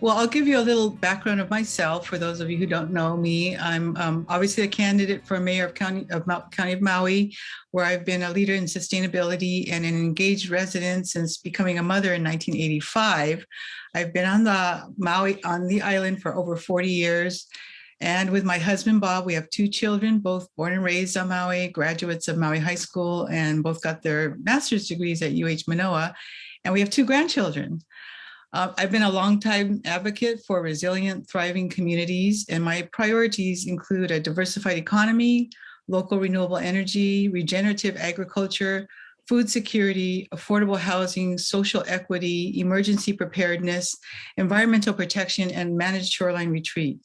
Well, I'll give you a little background of myself for those of you who don't know me. I'm obviously a candidate for mayor of County of Maui, where I've been a leader in sustainability and an engaged resident since becoming a mother in 1985. I've been on the island for over 40 years. And with my husband, Bob, we have two children, both born and raised on Maui, graduates of Maui High School, and both got their master's degrees at UH Manoa. And we have two grandchildren. I've been a longtime advocate for resilient, thriving communities, and my priorities include a diversified economy, local renewable energy, regenerative agriculture, food security, affordable housing, social equity, emergency preparedness, environmental protection, and managed shoreline retreat.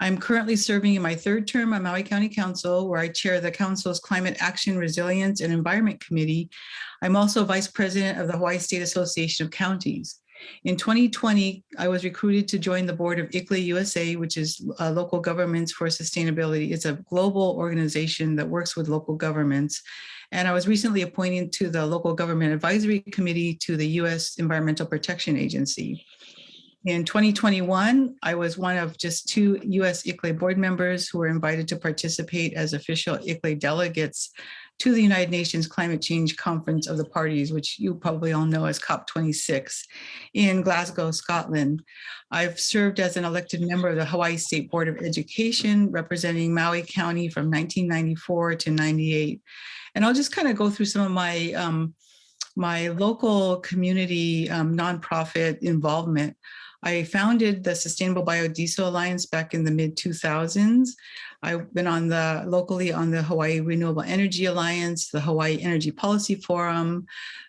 I'm currently serving in my third term on Maui County Council, where I chair the council's Climate Action, Resilience, and Environment Committee. I'm also vice president of the Hawaii State Association of Counties. In 2020, I was recruited to join the board of ICLEI USA, which is Local Governments for Sustainability. It's a global organization that works with local governments. And I was recently appointed to the Local Government Advisory Committee to the U.S. Environmental Protection Agency. In 2021, I was one of just two U.S. ICLEI board members who were invited to participate as official ICLEI delegates to the United Nations Climate Change Conference of the Parties, which you probably all know as COP26 in Glasgow, Scotland. I've served as an elected member of the Hawaii State Board of Education, representing Maui County from 1994 to 98. And I'll just kind of go through some of my local community nonprofit involvement. I founded the Sustainable Biodiesel Alliance back in the mid-2000s. I've been locally on the Hawaii Renewable Energy Alliance, the Hawaii Energy Policy Forum.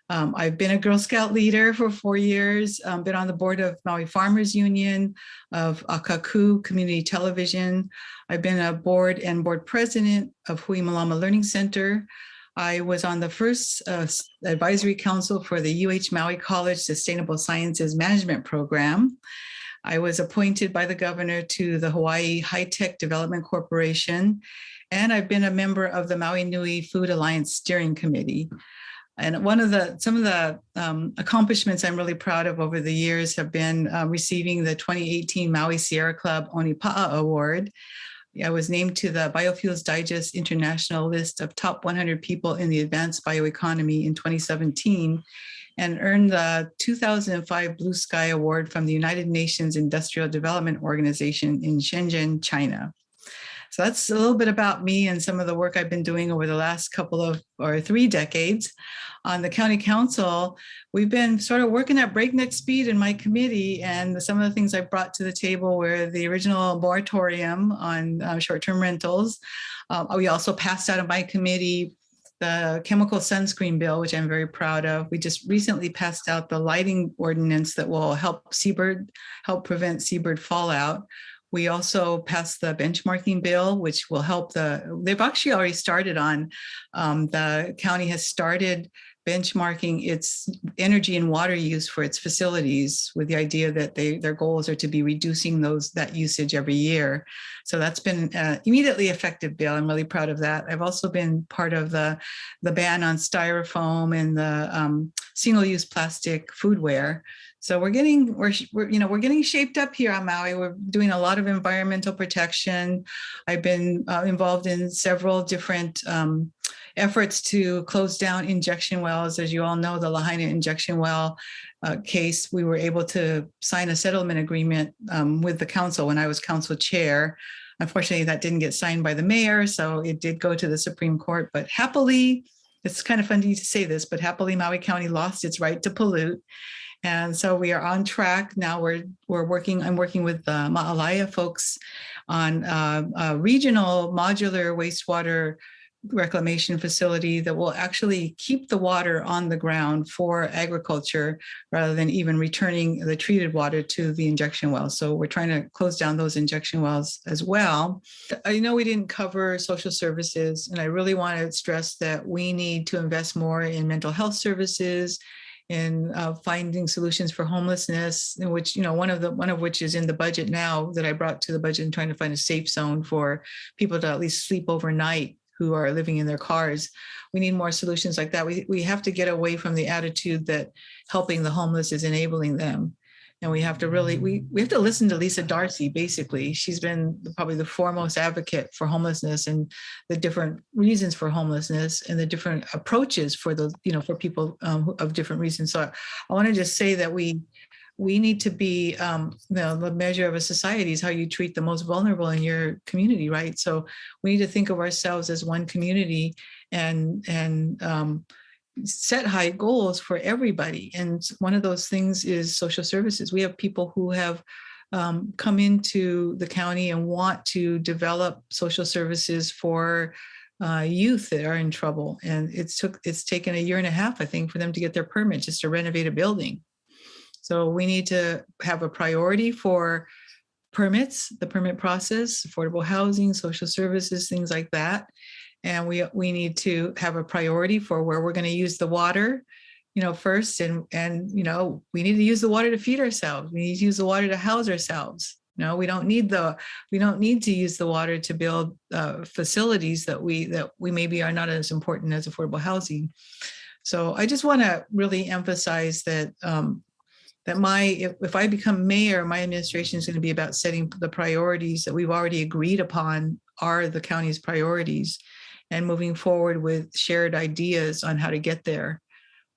I've been a Girl Scout leader for 4 years, been on the board of Maui Farmers Union, of Akaku Community Television. I've been a board president of Hui Malama Learning Center. I was on the first advisory council for the UH Maui College Sustainable Sciences Management Program. I was appointed by the governor to the Hawaii High-Tech Development Corporation, and I've been a member of the Maui Nui Food Alliance Steering Committee. And some of the accomplishments I'm really proud of over the years have been receiving the 2018 Maui Sierra Club Onipa'a Award. I was named to the Biofuels Digest International list of top 100 people in the advanced bioeconomy in 2017 and earned the 2005 Blue Sky Award from the United Nations Industrial Development Organization in Shenzhen, China. So that's a little bit about me and some of the work I've been doing over the last 3 decades. On the county council, we've been sort of working at breakneck speed in my committee, and some of the things I brought to the table were the original moratorium on short-term rentals. We also passed out of my committee the chemical sunscreen bill, which I'm very proud of. We just recently passed out the lighting ordinance that will help prevent seabird fallout. We also passed the benchmarking bill, which will help they've actually already started on, the county has started benchmarking its energy and water use for its facilities with the idea that their goals are to be reducing that usage every year. So that's been an immediately effective bill. I'm really proud of that. I've also been part of the ban on styrofoam and the single-use plastic foodware. So we're getting shaped up here on Maui. We're doing a lot of environmental protection. I've been involved in several different efforts to close down injection wells. As you all know, the Lahaina injection well case, we were able to sign a settlement agreement with the council when I was council chair. Unfortunately, that didn't get signed by the mayor, so it did go to the Supreme Court. But happily, it's kind of funny to say this, but happily Maui County lost its right to pollute. And so we are on track. Now I'm working with the Ma'alaya folks on a regional modular wastewater reclamation facility that will actually keep the water on the ground for agriculture rather than even returning the treated water to the injection wells. So we're trying to close down those injection wells as well. I know we didn't cover social services, and I really want to stress that we need to invest more in mental health services, in finding solutions for homelessness, in which, one of which is in the budget now that I brought to the budget, and trying to find a safe zone for people to at least sleep overnight who are living in their cars. We need more solutions like that. We have to get away from the attitude that helping the homeless is enabling them. And we have to really, we have to listen to Lisa Darcy, basically. She's been probably the foremost advocate for homelessness and the different reasons for homelessness and the different approaches for the, for people of different reasons. So I want to just say that we need to be, the measure of a society is how you treat the most vulnerable in your community, right? So we need to think of ourselves as one community and set high goals for everybody. And one of those things is social services. We have people who have come into the county and want to develop social services for youth that are in trouble. And it's taken a year and a half, I think, for them to get their permit just to renovate a building. So we need to have a priority for permits, the permit process, affordable housing, social services, things like that. And we need to have a priority for where we're going to use the water, first. And we need to use the water to feed ourselves. We need to use the water to house ourselves. We don't need to use the water to build facilities that we maybe are not as important as affordable housing. So I just want to really emphasize that if I become mayor, my administration is going to be about setting the priorities that we've already agreed upon are the county's priorities, and moving forward with shared ideas on how to get there.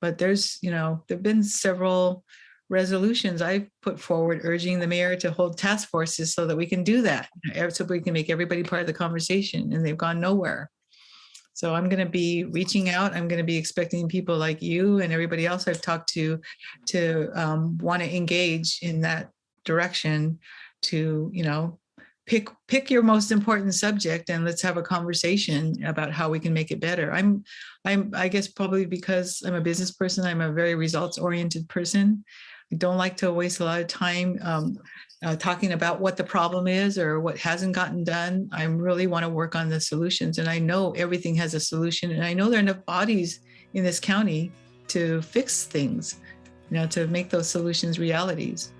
But there've been several resolutions I've put forward urging the mayor to hold task forces so that we can do that, so we can make everybody part of the conversation, and they've gone nowhere. So I'm going to be reaching out. I'm going to be expecting people like you and everybody else I've talked to want to engage in that direction to, pick your most important subject and let's have a conversation about how we can make it better. I guess probably because I'm a business person, I'm a very results-oriented person. I don't like to waste a lot of time talking about what the problem is or what hasn't gotten done. I really want to work on the solutions, and I know everything has a solution, and I know there are enough bodies in this county to fix things, to make those solutions realities.